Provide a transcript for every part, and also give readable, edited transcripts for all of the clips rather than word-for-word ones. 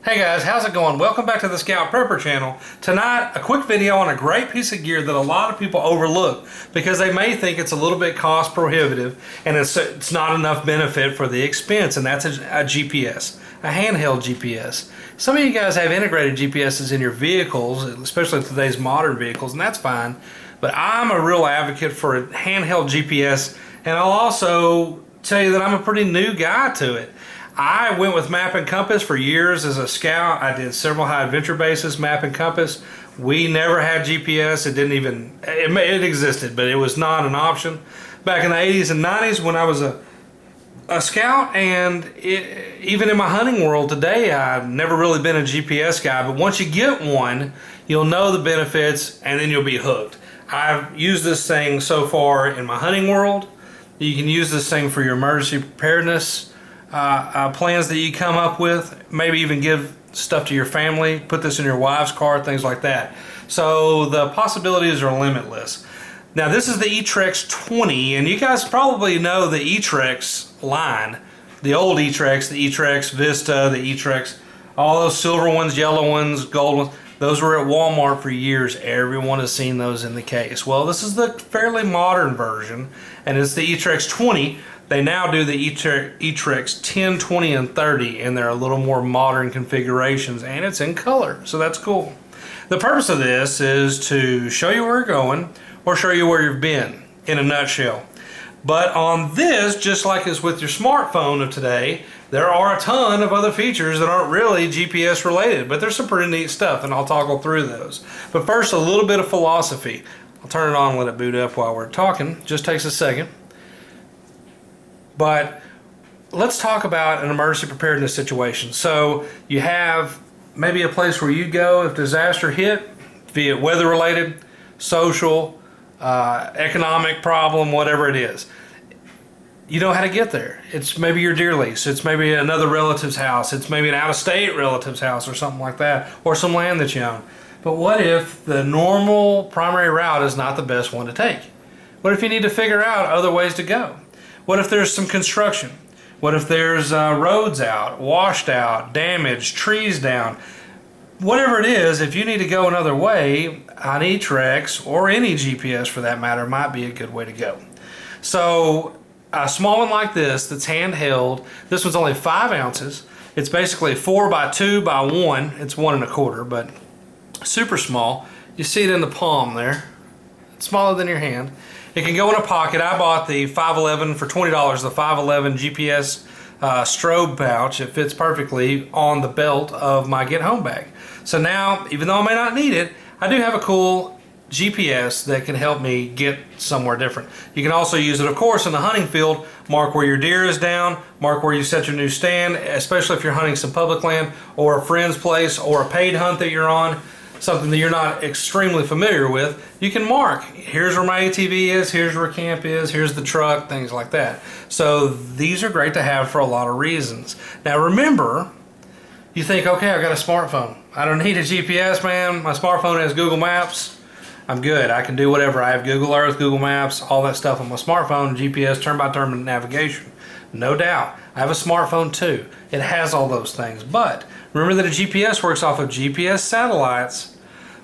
Hey guys, how's it going? Welcome back to the Scout Prepper channel. Tonight, a quick video on a great piece of gear that a lot of people overlook because they may think it's a little bit cost prohibitive and it's not enough benefit for the expense, and that's a GPS, a handheld GPS. Some of you guys have integrated GPSs in your vehicles, especially today's modern vehicles, and that's fine, but I'm a real advocate for a handheld GPS, and I'll also tell you that I'm a pretty new guy to it. I went with map and compass for years as a scout. I did several high adventure bases, map and compass. We never had GPS. It didn't even, it existed, but it was not an option. Back in the 80s and 90s when I was a scout, and even in my hunting world today, I've never really been a GPS guy, but once you get one, you'll know the benefits and then you'll be hooked. I've used this thing so far in my hunting world. You can use this thing for your emergency preparedness plans that you come up with, maybe even give stuff to your family, put this in your wife's car, things like that. So the possibilities are limitless. Now this is the eTrex 20, and you guys probably know the eTrex line, the old eTrex, the eTrex Vista, the eTrex, all those silver ones, yellow ones, gold ones. Those were at Walmart for years. Everyone has seen those in the case. Well, this is the fairly modern version, and it's the eTrex 20. They now do the eTrex 10, 20, and 30, and they're a little more modern configurations, and it's in color, so that's cool. The purpose of this is to show you where you're going or show you where you've been, in a nutshell. But on this, just like is with your smartphone of today, there are a ton of other features that aren't really GPS related, but there's some pretty neat stuff, and I'll toggle through those. But first, a little bit of philosophy. I'll turn it on and let it boot up while we're talking. Just takes a second. But let's talk about an emergency preparedness situation. So you have maybe a place where you go if disaster hit, be it weather related, social, economic problem, whatever it is. You know how to get there. It's maybe your deer lease, it's maybe another relative's house, it's maybe an out-of-state relative's house or something like that, or some land that you own. But what if the normal primary route is not the best one to take? What if you need to figure out other ways to go? What if there's some construction? What if there's roads out, washed out, damaged, trees down? Whatever it is, if you need to go another way, an eTrex, or any GPS for that matter, might be a good way to go. So a small one like this that's handheld, this one's only 5 ounces. It's basically 4 by 2 by 1. It's 1 1/4, but super small. You see it in the palm there. It's smaller than your hand. It can go in a pocket. I bought the 511 for $20, the 511 GPS strobe pouch. It fits perfectly on the belt of my get home bag. So now, even though I may not need it, I do have a cool GPS that can help me get somewhere different. You can also use it, of course, in the hunting field. Mark where your deer is down, mark where you set your new stand, especially if you're hunting some public land or a friend's place or a paid hunt that you're on, something that you're not extremely familiar with. You can mark, here's where my ATV is, here's where camp is, here's the truck, things like that. So these are great to have for a lot of reasons. Now remember, you think, okay, I got a smartphone. I don't need a GPS, man. My smartphone has Google Maps. I'm good. I can do whatever. I have Google Earth, Google Maps, all that stuff on my smartphone, GPS, turn-by-turn navigation. No doubt. I have a smartphone too. It has all those things. But remember that a GPS works off of GPS satellites,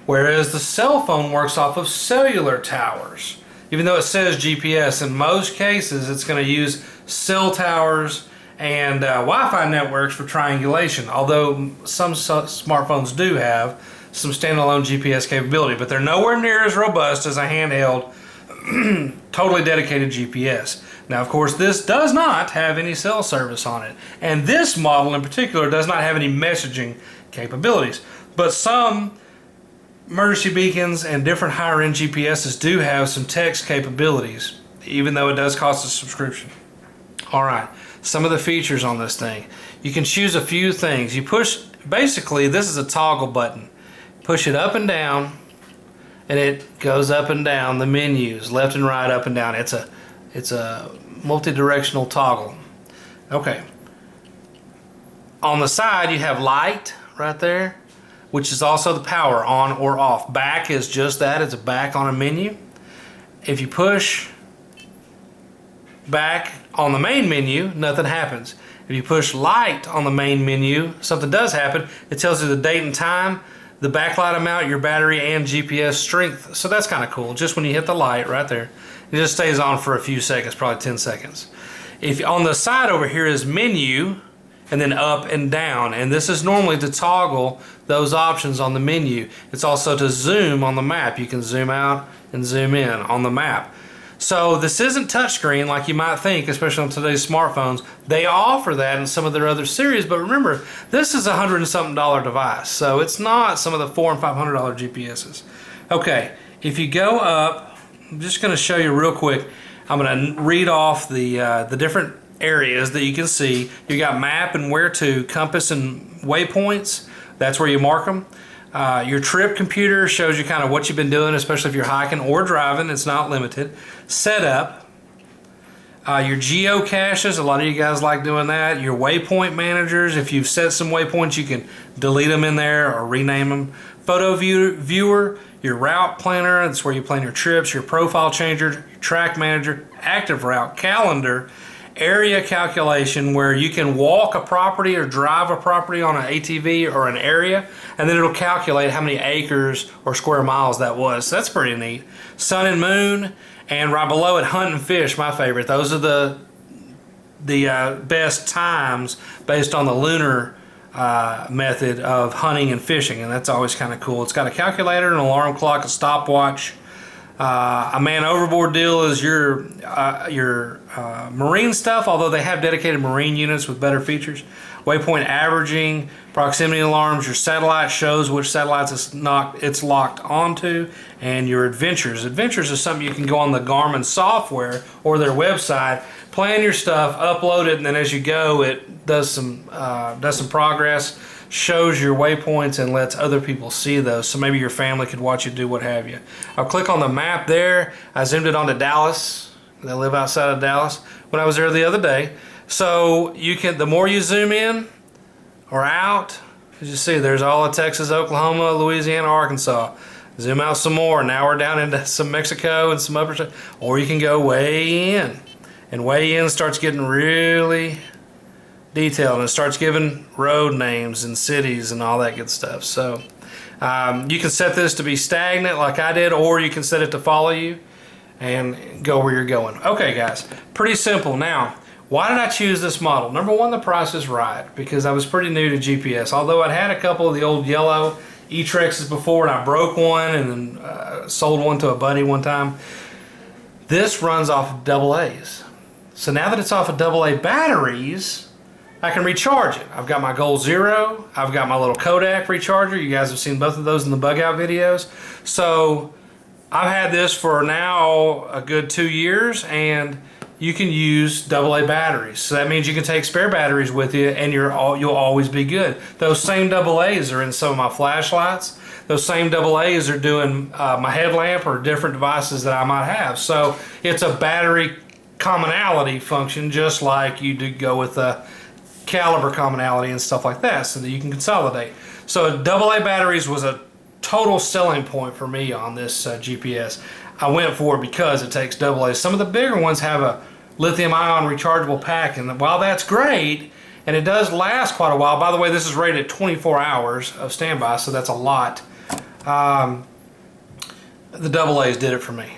whereas the cell phone works off of cellular towers. Even though it says GPS, in most cases it's going to use cell towers and Wi-Fi networks for triangulation, although some smartphones do have some standalone GPS capability, but they're nowhere near as robust as a handheld totally dedicated GPS. Now, of course, this does not have any cell service on it, and this model in particular does not have any messaging capabilities, but some emergency beacons and different higher-end GPSs do have some text capabilities, even though it does cost a subscription. Alright, some of the features on this thing. You can choose a few things. You push, basically this is a toggle button. Push it up and down, and it goes up and down the menus, left and right, up and down. It's a multi-directional toggle. Okay. On the side you have light right there, which is also the power on or off. Back is just that, it's a back on a menu. If you push back on the main menu, nothing happens. If you push light on the main menu, something does happen. It tells you the date and time, the backlight amount, your battery, and GPS strength. So that's kind of cool. Just when you hit the light right there, it just stays on for a few seconds, probably 10 seconds. If on the side over here is menu, and then up and down, and this is normally to toggle those options on the menu. It's also to zoom on the map. You can zoom out and zoom in on the map. So this isn't touchscreen like you might think, especially on today's smartphones. They offer that in some of their other series, but remember, this is $100 and something device, so it's not some of the $400 and $500 GPSs. Okay, if you go up, I'm just going to show you real quick. I'm going to read off the different areas that you can see. You got map and where to, compass and waypoints. That's where you mark them. Your trip computer shows you kind of what you've been doing, especially if you're hiking or driving. It's not limited. Setup. Your geocaches. A lot of you guys like doing that. Your waypoint managers. If you've set some waypoints, you can delete them in there or rename them. Photo viewer. Your route planner. That's where you plan your trips. Your profile changer. Your track manager. Active route. Calendar. Area calculation, where you can walk a property or drive a property on an ATV or an area, and then it'll calculate how many acres or square miles that was. So that's pretty neat. Sun and moon, and right below it, hunt and fish, my favorite. Those are the best times based on the lunar method of hunting and fishing, and that's always kind of cool. It's got a calculator, an alarm clock, a stopwatch. A man overboard deal is your marine stuff, although they have dedicated marine units with better features. Waypoint averaging, proximity alarms, your satellite shows which satellites it's locked onto, and your adventures. Adventures is something you can go on the Garmin software or their website, plan your stuff, upload it, and then as you go, it does some progress, shows your waypoints, and lets other people see those. So maybe your family could watch you do what have you. I'll click on the map there. I zoomed it onto Dallas. I live outside of Dallas when I was there the other day. So you can, the more you zoom in or out, as you see, there's all of Texas, Oklahoma, Louisiana, Arkansas. Zoom out some more. Now we're down into some Mexico and some upper, or you can go way in. And way in starts getting really detailed, and it starts giving road names and cities and all that good stuff. So you can set this to be stagnant like I did, or you can set it to follow you and go where you're going. Okay guys, pretty simple. Now, why did I choose this model? Number one, the price is right, because I was pretty new to GPS. Although I'd had a couple of the old yellow eTrexes before, and I broke one and then sold one to a buddy one time. This runs off of AA's. So now that it's off of AA batteries, I can recharge it. I've got my Goal Zero. I've got my little Kodak recharger. You guys have seen both of those in the bug out videos. So I've had this for now a good 2 years, and you can use AA batteries. So that means you can take spare batteries with you, and you'll always be good. Those same AA's are in some of my flashlights. Those same AA's are doing my headlamp or different devices that I might have. So it's a battery commonality function, just like you do go with a caliber commonality and stuff like that, so that you can consolidate. So AA batteries was a total selling point for me on this GPS. I went for it because it takes AA. Some of the bigger ones have a lithium-ion rechargeable pack, and while that's great, and it does last quite a while. By the way, this is rated at 24 hours of standby, so that's a lot. The AA's did it for me.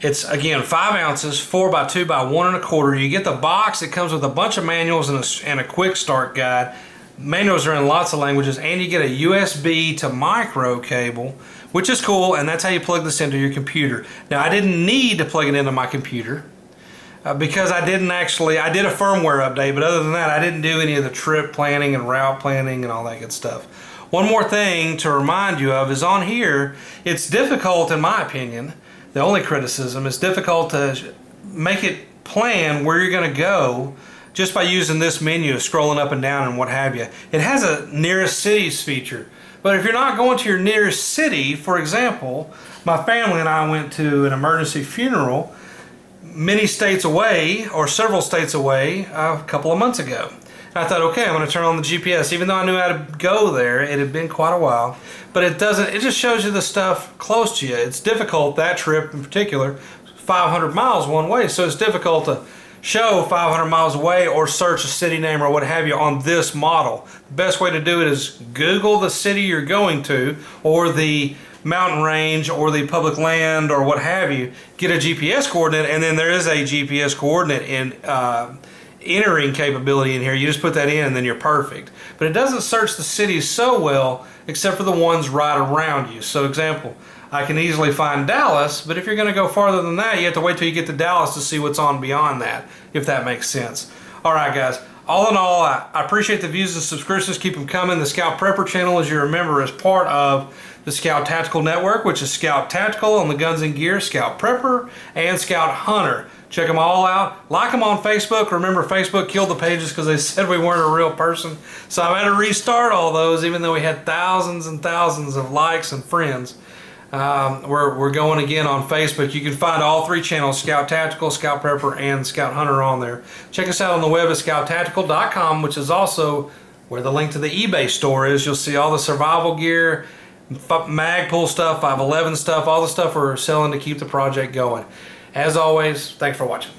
It's, again, 5 ounces, 4x2 by 1 1/4. You get the box. It comes with a bunch of manuals and a quick start guide. Manuals are in lots of languages, and you get a USB to micro cable, which is cool, and that's how you plug this into your computer. Now, I didn't need to plug it into my computer because I did a firmware update, but other than that, I didn't do any of the trip planning and route planning and all that good stuff. One more thing to remind you of is on here, it's difficult, in my opinion, the only criticism, it's difficult to make it plan where you're going to go just by using this menu, scrolling up and down and what have you. It has a nearest cities feature, but if you're not going to your nearest city, for example, my family and I went to an emergency funeral many states away, or several states away, a couple of months ago. I thought, okay, I'm going to turn on the GPS. Even though I knew how to go there, it had been quite a while. But it just shows you the stuff close to you. It's difficult, that trip in particular, 500 miles one way, so it's difficult to show 500 miles away or search a city name or what have you on this model. The best way to do it is Google the city you're going to or the mountain range or the public land or what have you, get a GPS coordinate, and then there is a GPS coordinate in entering capability in here. You just put that in and then you're perfect. But it doesn't search the cities so well except for the ones right around you. So example, I can easily find Dallas, but if you're going to go farther than that, you have to wait till you get to Dallas to see what's on beyond that, if that makes sense. All right, guys. All in all, I appreciate the views and subscriptions. Keep them coming. The Scout Prepper channel, as you remember, is part of the Scout Tactical Network, which is Scout Tactical on the guns and gear, Scout Prepper, and Scout Hunter. Check them all out. Like them on Facebook. Remember, Facebook killed the pages because they said we weren't a real person. So I had to restart all those, even though we had thousands and thousands of likes and friends. We're going again on Facebook. You can find all three channels, Scout Tactical, Scout Prepper, and Scout Hunter on there. Check us out on the web at scouttactical.com, which is also where the link to the eBay store is. You'll see all the survival gear, Magpul stuff, 511 stuff, all the stuff we're selling to keep the project going. As always, thanks for watching.